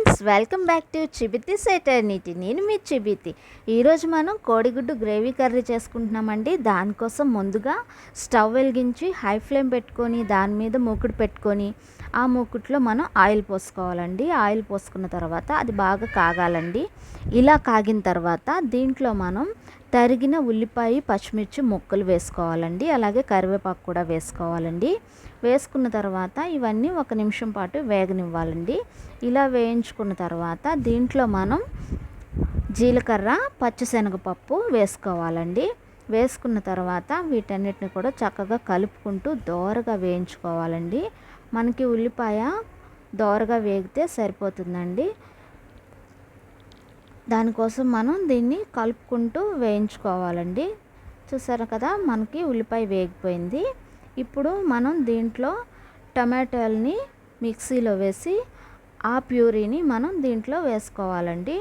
Friends, welcome back to Chibiti eternity. నేను మీ చిబితి. ఈరోజు మనం కోడిగుడ్డు గ్రేవీ కర్రీ చేసుకుంటున్నామండి. దానికోసం ముందుగా స్టవ్ వెలిగించి హై ఫ్లేమ్ పెట్టుకొని దాని మీద మూకుడు పెట్టుకొని ఆ మూకుట్లో మనం ఆయిల్ పోసుకోవాలండి. ఆయిల్ పోసుకున్న తర్వాత అది బాగా కాగాలండి. ఇలా కాగిన తర్వాత దీంట్లో మనం తరిగిన ఉల్లిపాయ పచ్చిమిర్చి ముక్కలు వేసుకోవాలండి. అలాగే కరివేపాకు కూడా వేసుకోవాలండి. వేసుకున్న తర్వాత ఇవన్నీ 1 నిమిషం పాటు వేగనివ్వాలండి. ఇలా వేయించుకున్న తర్వాత దీంట్లో మనం జీలకర్ర పచ్చిశనగపప్పు వేసుకోవాలండి. వేసుకున్న తర్వాత వీటన్నిటిని కూడా చక్కగా కలుపుకుంటూ దోరగా వేయించుకోవాలండి. మనకి ఉల్లిపాయ దోరగా వేగితే సరిపోతుందండి. దానికోసం మనం దీన్ని కలుపుకుంటూ వేయించుకోవాలండి. చూసారు కదా, మనకి ఉల్లిపాయ వేగిపోయింది. ఇప్పుడు మనం దీంట్లో టమాటాలని మిక్సీలో వేసి ఆ ప్యూరీని మనం దీంట్లో వేసుకోవాలండి.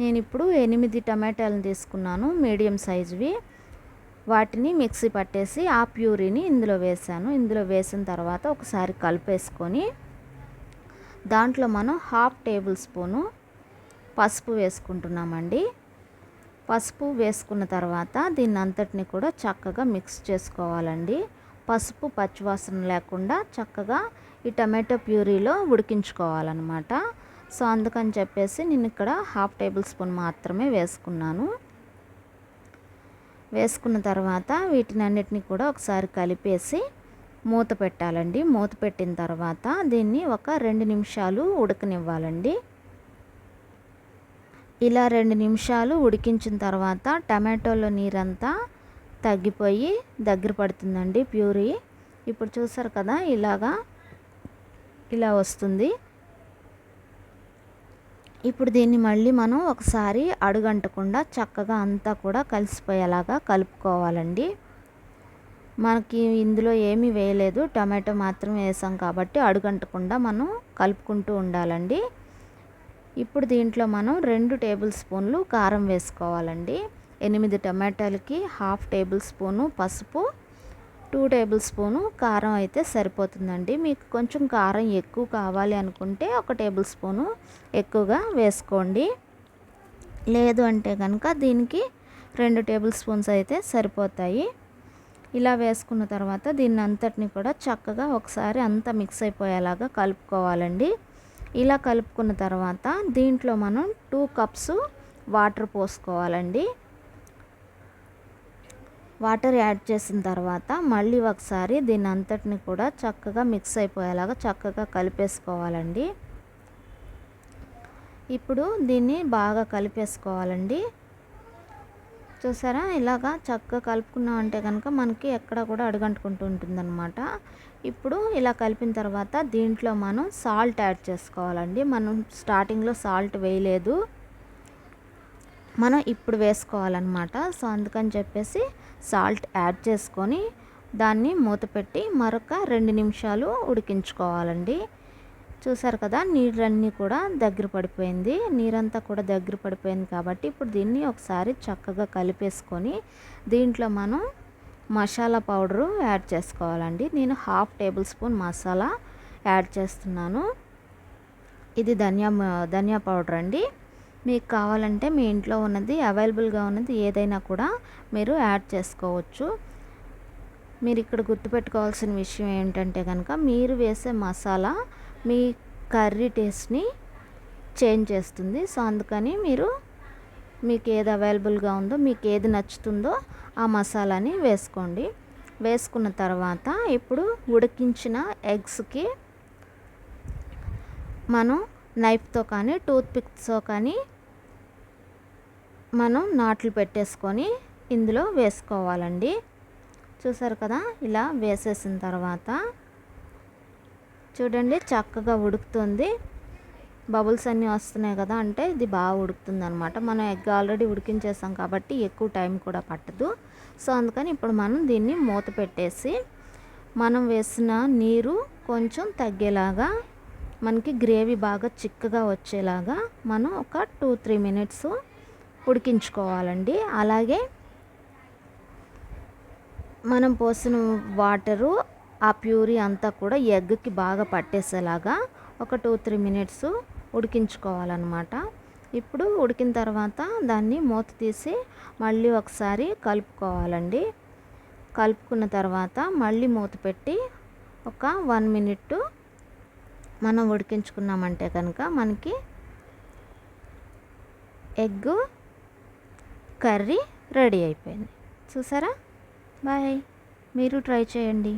నేను ఇప్పుడు 8 టమాటాలను తీసుకున్నాను, మీడియం సైజువి. వాటిని మిక్సీ పట్టేసి ఆ ప్యూరీని ఇందులో వేసాను. ఇందులో వేసిన తర్వాత ఒకసారి కలిపేసుకొని దాంట్లో మనం 1/2 టేబుల్ స్పూను పసుపు వేసుకుంటున్నామండి. పసుపు వేసుకున్న తర్వాత దీన్ని అంతటిని కూడా చక్కగా మిక్స్ చేసుకోవాలండి. పసుపు పచ్చివాసన లేకుండా చక్కగా ఈ టమాటో ప్యూరీలో ఉడికించుకోవాలన్నమాట. సో అందుకని చెప్పేసి నేను ఇక్కడ 1/2 టేబుల్ స్పూన్ మాత్రమే వేసుకున్నాను. వేసుకున్న తర్వాత వీటిని అన్నిటిని కూడా ఒకసారి కలిపేసి మూత పెట్టాలండి. మూత పెట్టిన తర్వాత దీన్ని ఒక 2 నిమిషాలు ఉడకనివ్వాలండి. ఇలా 2 నిమిషాలు ఉడికించిన తర్వాత టమాటోలో నీరంతా తగ్గిపోయి దగ్గర పడుతుందండి ప్యూరీ. ఇప్పుడు చూసారు కదా, ఇలా వస్తుంది. ఇప్పుడు దీన్ని మళ్ళీ మనం ఒకసారి అడుగంటకుండా చక్కగా అంతా కూడా కలిసిపోయేలాగా కలుపుకోవాలండి. మనకి ఇందులో ఏమీ వేయలేదు, టమాటో మాత్రం వేసాం కాబట్టి అడుగంటకుండా మనం కలుపుకుంటూ ఉండాలండి. ఇప్పుడు దీంట్లో మనం 2 టేబుల్ స్పూన్లు కారం వేసుకోవాలండి. 8 టమాటాలకి 1/2 టేబుల్ స్పూను పసుపు, 2 టేబుల్ స్పూను కారం అయితే సరిపోతుందండి. మీకు కొంచెం కారం ఎక్కువ కావాలి అనుకుంటే 1 టేబుల్ స్పూను ఎక్కువగా వేసుకోండి. లేదు అంటే కనుక దీనికి 2 టేబుల్ స్పూన్స్ అయితే సరిపోతాయి. ఇలా వేసుకున్న తర్వాత దీన్ని అంతటిని కూడా చక్కగా ఒకసారి అంతా మిక్స్ అయిపోయేలాగా కలుపుకోవాలండి. ఇలా కలుపుకున్న తర్వాత దీంట్లో మనం 2 కప్స్ వాటర్ పోసుకోవాలండి. వాటర్ యాడ్ చేసిన తర్వాత మళ్ళీ ఒకసారి దీన్ని అంతటిని కూడా చక్కగా మిక్స్ అయిపోయేలాగా చక్కగా కలిపేసుకోవాలండి. ఇప్పుడు దీన్ని బాగా కలిపేసుకోవాలండి. చూసారా, ఇలాగా చక్కగా కలుపుకున్నామంటే కనుక మనకి ఎక్కడ కూడా అడుగంటుకుంటూ ఉంటుందన్నమాట. ఇప్పుడు ఇలా కలిపిన తర్వాత దీంట్లో మనం సాల్ట్ యాడ్ చేసుకోవాలండి. మనం స్టార్టింగ్లో సాల్ట్ వేయలేదు, మనం ఇప్పుడు వేసుకోవాలన్నమాట. సో అందుకని చెప్పేసి సాల్ట్ యాడ్ చేసుకొని దాన్ని మూత పెట్టి మరొక 2 నిమిషాలు ఉడికించుకోవాలండి. చూసారు కదా, నీళ్ళన్నీ కూడా దగ్గర పడిపోయింది. నీరంతా కూడా దగ్గర పడిపోయింది కాబట్టి ఇప్పుడు దీన్ని ఒకసారి చక్కగా కలిపేసుకొని దీంట్లో మనం మసాలా పౌడరు యాడ్ చేసుకోవాలండి. నేను 1/2 టేబుల్ స్పూన్ మసాలా యాడ్ చేస్తున్నాను. ఇది ధనియా పౌడర్ అండి. మీకు కావాలంటే మీ ఇంట్లో ఉన్నది, అవైలబుల్గా ఉన్నది ఏదైనా కూడా మీరు యాడ్ చేసుకోవచ్చు. మీరు ఇక్కడ గుర్తుపెట్టుకోవాల్సిన విషయం ఏంటంటే కనుక మీరు వేసే మసాలా మీ కర్రీ టేస్ట్ని చేంజ్ చేస్తుంది. సో అందుకని మీకు ఏది అవైలబుల్గా ఉందో, మీకు ఏది నచ్చుతుందో ఆ మసాలాని వేసుకోండి. వేసుకున్న తర్వాత ఇప్పుడు ఉడికించిన ఎగ్స్కి మనం నైఫ్తో కానీ టూత్ పిక్స్తో కానీ మనం నాట్లు పెట్టేసుకొని ఇందులో వేసుకోవాలండి. చూసారు కదా, ఇలా వేసేసిన తర్వాత చూడండి చక్కగా ఉడుకుతుంది. బబుల్స్ అన్నీ వస్తున్నాయి కదా, అంటే ఇది బాగా ఉడుకుతుంది అనమాట. మనం ఎగ్ ఆల్రెడీ ఉడికించేసాం కాబట్టి ఎక్కువ టైం కూడా పట్టదు. సో అందుకని ఇప్పుడు మనం దీన్ని మూత పెట్టేసి మనం వేసిన నీరు కొంచెం తగ్గేలాగా, మనకి గ్రేవీ బాగా చిక్కగా వచ్చేలాగా మనం ఒక 2-3 మినిట్స్ ఉడికించుకోవాలండి. అలాగే మనం పోసిన వాటరు ఆ ప్యూరీ అంతా కూడా ఎగ్కి బాగా పట్టేసేలాగా ఒక 2-3 మినిట్స్ ఉడికించుకోవాలన్నమాట. ఇప్పుడు ఉడికిన తర్వాత దాన్ని మూత తీసి మళ్ళీ ఒకసారి కలుపుకోవాలండి. కలుపుకున్న తర్వాత మళ్ళీ మూత పెట్టి ఒక 1 మినిట్ మనం ఉడికించుకున్నామంటే కనుక మనకి ఎగ్ కర్రీ రెడీ అయిపోయింది. చూసారా? బాయ్. మీరు ట్రై చేయండి.